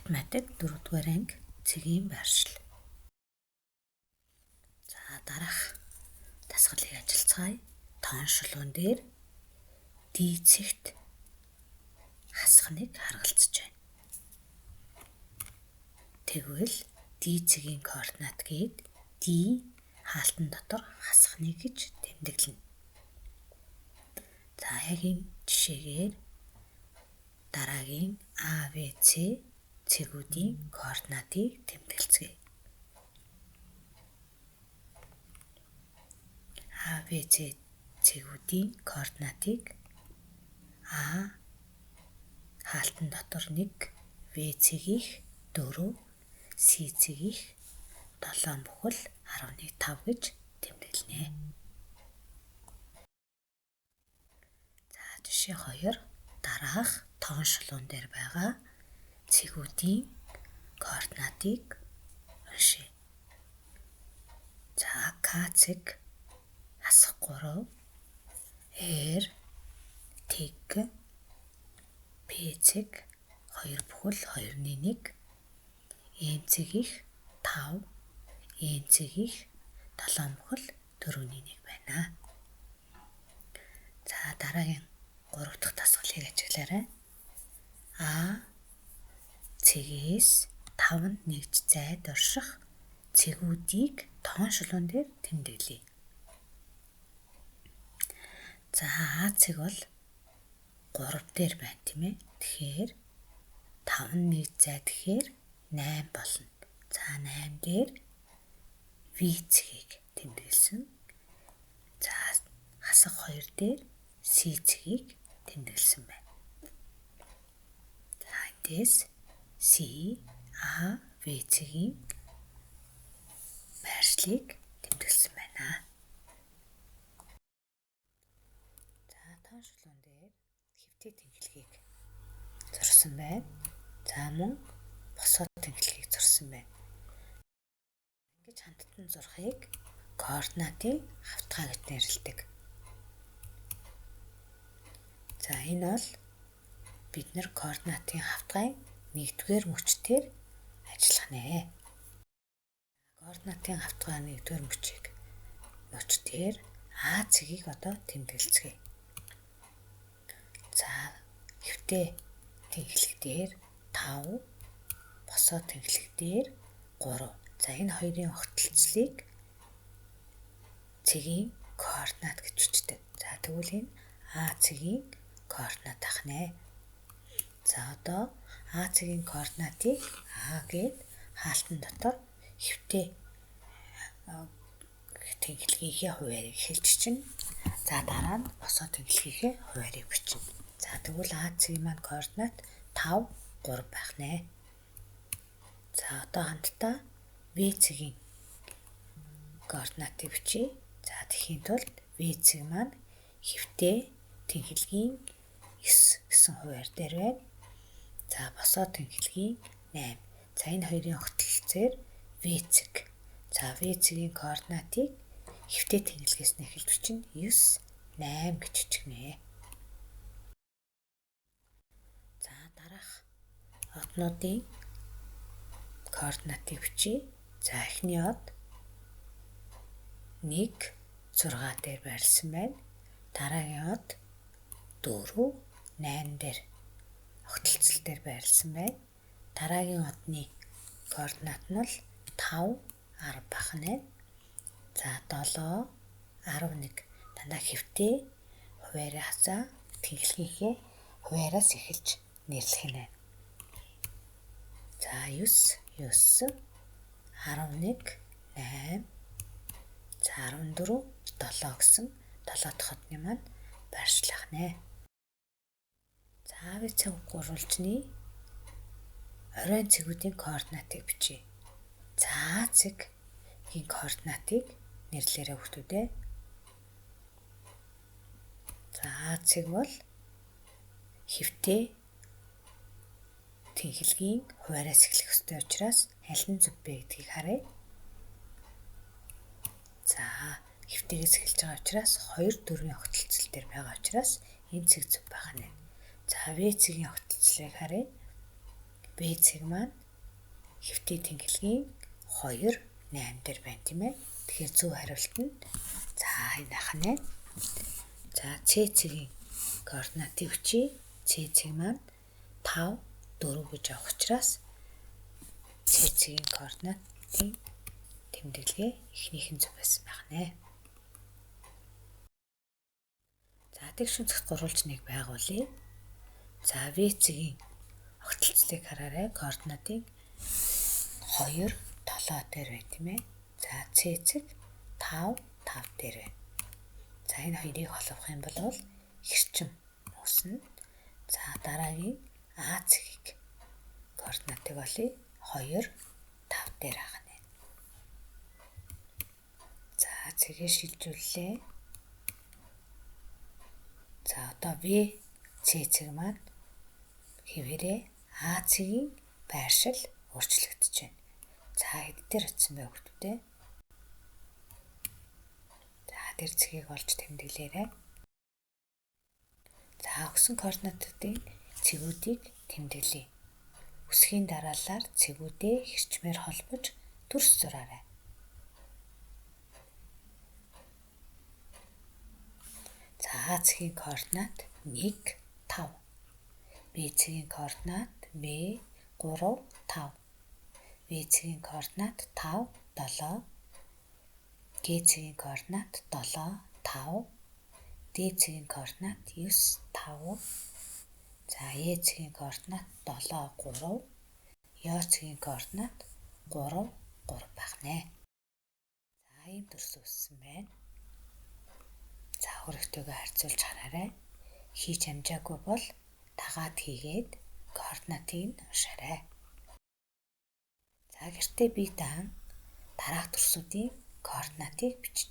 Математик 4-р анги цэгийн байршил. За дараах дасгалыг ажиллацгаая. Тоон шулуун дээр D-цэгт хасхныг харгалзаж байна. Тэгвэл D-цэгийн координатгийг D хаалтан дотор хасхныг гэж тэмдэглэнэ. За яг энэ жишээгээр дараагийн ABC цэгүүдийн координатыг тэмдэглэцгээе. ABC цэгүүдийн координатыг А хаалтан дотор 1, В цэгийг 4, С цэгийг 7 бүхэл 11/5 гэж тэмдэглэнэ. За жишээ 2 дараах тоон шулуун дээр байгаа цэгүүдийн координатыг уншъя. За К цэг хасах 3, R тэг P цэг 2 бүхэл 2/1, N цэгийг 5, N цэгийг 7 бүхэл 4/1 байна. За дараагийн 3 дахь дасгалыг ажиглаарай. А цэгээс 5 нэгж зайд орших цэгүүдийг тоон шулуун дээр тэмдэглэе. За А цэг бол 3 дээр байна тийм ээ. Тэгэхээр 5 нэгж зай гэхээр 8 болно. За 8 дээр V цэгийг тэмдэглэсэн. За хасах 2 дээр С цэгийг тэмдэглэсэн байна. За эндээс С, А, В цэгийн байршлыг тэмдэглэсэн байна. За тоон шулуун дээр хэвтээ тэнхлэгийг зурсан байна. За мөн босоод тэнхлэгийг зурсан байна. Ингэж хамттан зурхыг координатын хавтгай гэж нэрлэдэг. За энэ бол бид нэр координатын хавтгай 1-р мөчтөөр ажиллах нэ. Координатын хавтгай 1-р мөчтөөр А цэгийг одоо тэмдэглэцгээе. За хэвтээ тэнхлэг дээр 5, босоод тэнхлэг дээр 3. За энэ хоёрын огтлцлыг цэгийн координат гэж бичдэг. За тэгвэл энэ А цэгийн координат ах нэ. За одоо А цэгийн координатыг А гээд хаалтан дотор хэвтээ тэнхлэгийнхээ хуваарийг хэлж чинь. За дараа нь босоод тэнхлэгийнхээ хуваарийг бичнэ. За тэгвэл А цэгийн маань координат 5, 3 байх нэ. За одоо хамтдаа В цэгийн координатыг бичье. За тэхийн тулд В цэг маань хэвтээ тэнхлэгийн 9 гэсэн хуваар дээр байна. За босоод тэнхлэгийн 8. За энэ хоёрын огтлцээр В цэг. За В цэгийн координатыг хэвтээ тэнхлэгээс нь эхэлж бичнэ. 9, 8 гэж бичгэнэ. За дараах однуудын координатыг бичье. За эхний од 1, 6 дээр байрласан байна. Дараагийн од 4, 8 дээр огтлцол дээр байрласан байна. Дараагийн одны координат нь бол 5, 10 байх нэ. За 7, 11 дандаа хэвтээ хуваараа хасаа тэнхлэгийнхээ хуваараас эхэлж нэрлэх нэ. За 9, 11, 8, за 14, 7 гэсэн 7 дахь одны маань байршлах нэ. За ABC гурвалжны оройн цэгүүдийн координатыг бичье. За А цэгийн координатыг нэрлээрэй хүүхдүүдээ. За А цэг бол хэвтээ тэнхлэгийн хуваараас эхлэх ёстой учраас аль нь зөв бэ гэдгийг харъя. За хэвтээгээс эхэлж байгаа учраас 2, 4-ийн огтлцол дээр байгаа учраас энэ цэг зөв байх нь. За В цэгийн огтлцлыг харъя. B-цэг маань хэвтээ тэнхлэгийн 2, 8 дээр байна тийм ээ. Тэгэхээр зөв хариулт нь за энэ ахна. За C-цэгийн координатыг бичиж C-цэг маань 5, 4 гэж авах учраас C-цэгийн координатын тэмдэглэгээ эхнийх нь зөв байсан байх нэ. За тэгш үзэхэд гурвалжныг байгуулъя. За V-цэгийн огтлцлыг хараарай. Координатыг 2, 7 дээр бай тийм ээ. За C-цэг 5, 5 дээр байна. За энэ хоёрыг холбох юм бол хэрчим үүснэ. За дараагийн А-цэгийг координатыг олъё. 2, 5 дээр хагна. За цэгээ шилжүүллээ. За одоо V C-цэг маань хэвээрээ А-цэгийн байршил өөрчлөгдөж байна. За хэд дээр очсон бэ хүүхдүүдээ? За тэр цэгийг олж тэмдэглээрэй. За өгсөн координатуудын цэгүүдийг тэмдэглэе. Үсгийн дараалал цэгүүдээ хэрчмээр холбож дүрс зураарай. За А-цэгийн координат 1, 5. B-цэгийн координат B 3, 5. V-цэгийн координат 5, 7. G-цэгийн координат 7, 5. D-цэгийн координат 9, 5. За E-цэгийн координат 7, 3. Yo-цэгийн координат 3, 3 байх нэ. За ийм дүрс үүссэн байна. За өөрөختөөгөө харьцуулж хараарай. Хийж амжаагүй бол дагаад хийгээд координатыг нь уншаарай. За гэртээ бие даан дараах дүрсүүдийн координатыг бичиж